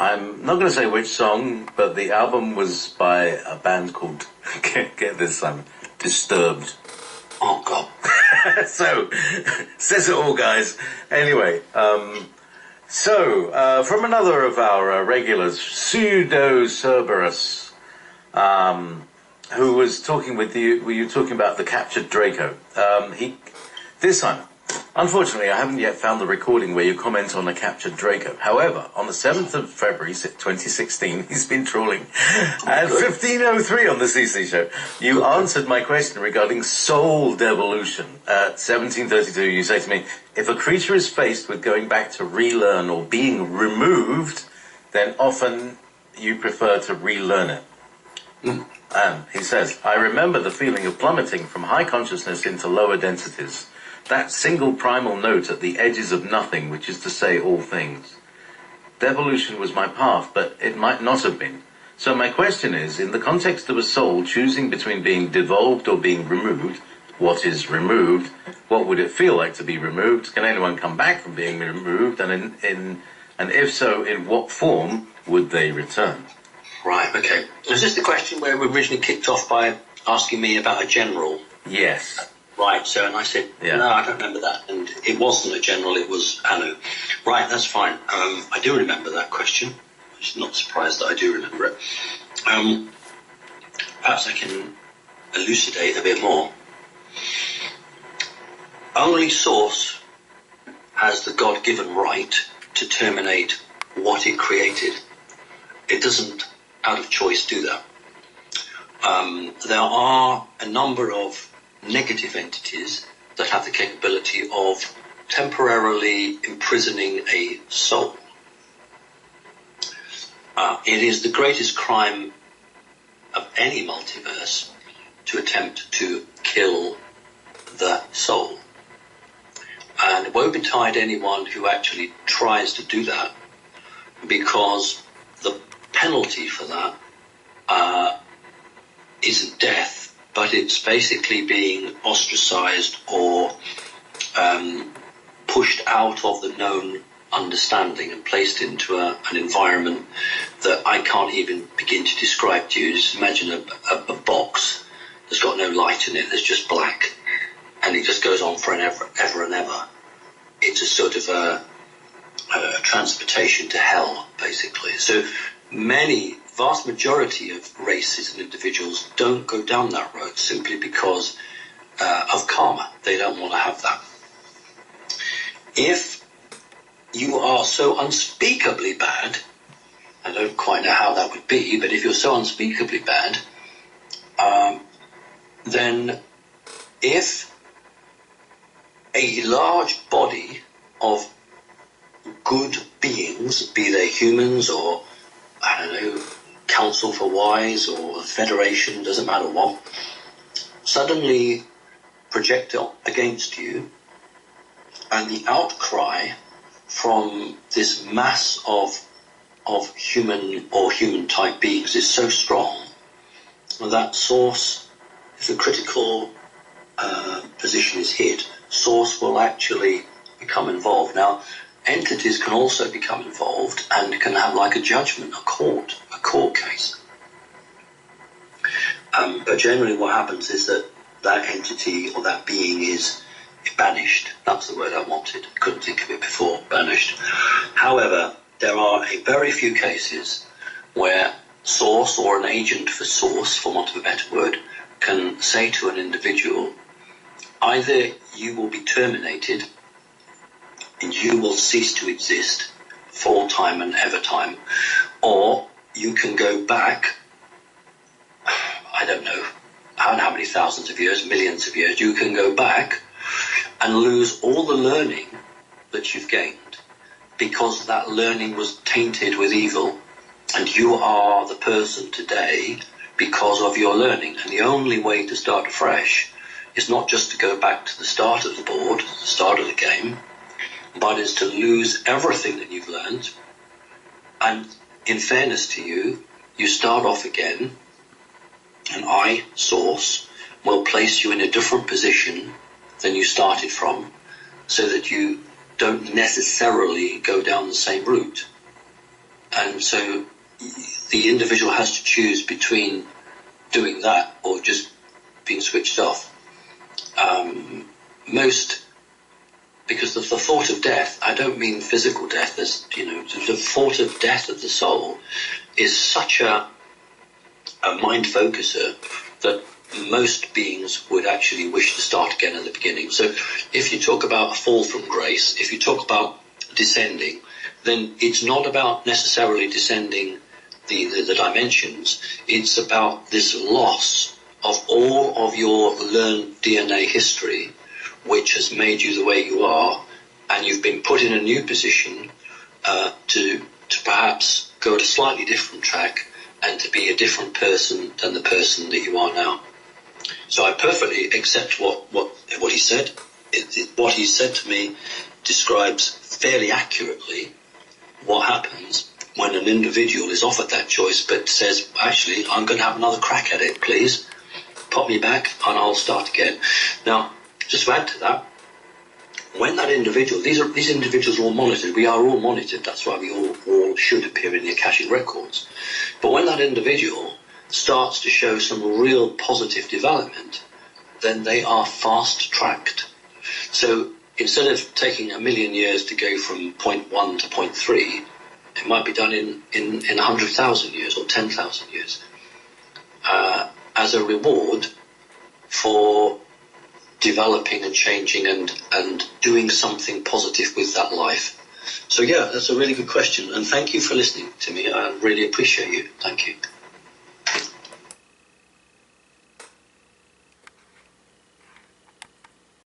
I'm not going to say which song, but the album was by a band called, get this, Disturbed. Oh, God. So, says it all, guys. Anyway, from another of our regulars, Pseudo Cerberus, who was talking with you, were you talking about the captured Draco? This time, unfortunately, I haven't yet found the recording where you comment on a captured Draco. However, on the 7th of February 2016, he's been trawling, at 15:03 on the CC show, you answered my question regarding soul devolution. At 17:32, you say to me, if a creature is faced with going back to relearn or being removed, then often you prefer to relearn it. And he says, I remember the feeling of plummeting from high consciousness into lower densities. That single primal note at the edges of nothing, which is to say all things. Devolution was my path, but it might not have been. So my question is, in the context of a soul choosing between being devolved or being removed, what is removed? What would it feel like to be removed? Can anyone come back from being removed? And and if so, in what form would they return? Right, okay. Was this the question where we originally kicked off by asking me about a general? Yes. Right, so, and I said, no, I don't remember that. And it wasn't a general, it was Anu. Right, that's fine. I do remember that question. I'm just not surprised that I do remember it. Perhaps I can elucidate a bit more. Only Source has the God-given right to terminate what it created. It doesn't, out of choice, do that. There are a number of negative entities that have the capability of temporarily imprisoning a soul. It is the greatest crime of any multiverse to attempt to kill the soul. And woe betide anyone who actually tries to do that, because the penalty for that isn't death, but it's basically being ostracized or pushed out of the known understanding and placed into an environment that I can't even begin to describe to you. Just imagine a box that's got no light in it, there's just black, and it just goes on for ever and ever. It's a sort of a transportation to hell, basically. So vast majority of races and individuals don't go down that road simply because of karma. They don't want to have that. If you are so unspeakably bad, I don't quite know how that would be, but if you're so unspeakably bad, then if a large body of good beings, be they humans or, I don't know, Council for Wise or a Federation, doesn't matter what, suddenly project against you, and the outcry from this mass of human or human-type beings is so strong that Source, if a critical position is hit, Source will actually become involved. Now, entities can also become involved and can have like a judgment, a court case. But generally what happens is that entity or that being is banished. That's the word I wanted. Couldn't think of it before, banished. However, there are a very few cases where Source or an agent for Source, for want of a better word, can say to an individual, either you will be terminated and you will cease to exist for all time and ever time, or you can go back, I don't know how many thousands of years, millions of years, you can go back and lose all the learning that you've gained because that learning was tainted with evil, and you are the person today because of your learning. And the only way to start afresh is not just to go back to the start of the board, the start of the game, but is to lose everything that you've learned. And in fairness to you, you start off again, and I, Source, will place you in a different position than you started from, so that you don't necessarily go down the same route. And so the individual has to choose between doing that or just being switched off. Because the thought of death, I don't mean physical death, as the thought of death of the soul is such a mind focuser that most beings would actually wish to start again at the beginning. So if you talk about a fall from grace, if you talk about descending, then it's not about necessarily descending the dimensions. It's about this loss of all of your learned DNA history, which has made you the way you are, and you've been put in a new position to perhaps go at a slightly different track and to be a different person than the person that you are now. So I perfectly accept what he said. What he said to me describes fairly accurately what happens when an individual is offered that choice but says, actually, I'm going to have another crack at it, please. Pop me back and I'll start again. Now, just to add to that, when that individual, these individuals are all monitored. We are all monitored. That's why we all should appear in the Akashic records. But when that individual starts to show some real positive development, then they are fast-tracked. So instead of taking 1,000,000 years to go from point 1 to point 3, it might be done in 100,000 years or 10,000 years as a reward for developing and changing and doing something positive with that life. So yeah, that's a really good question, and thank you for listening to me. I really appreciate you. Thank you.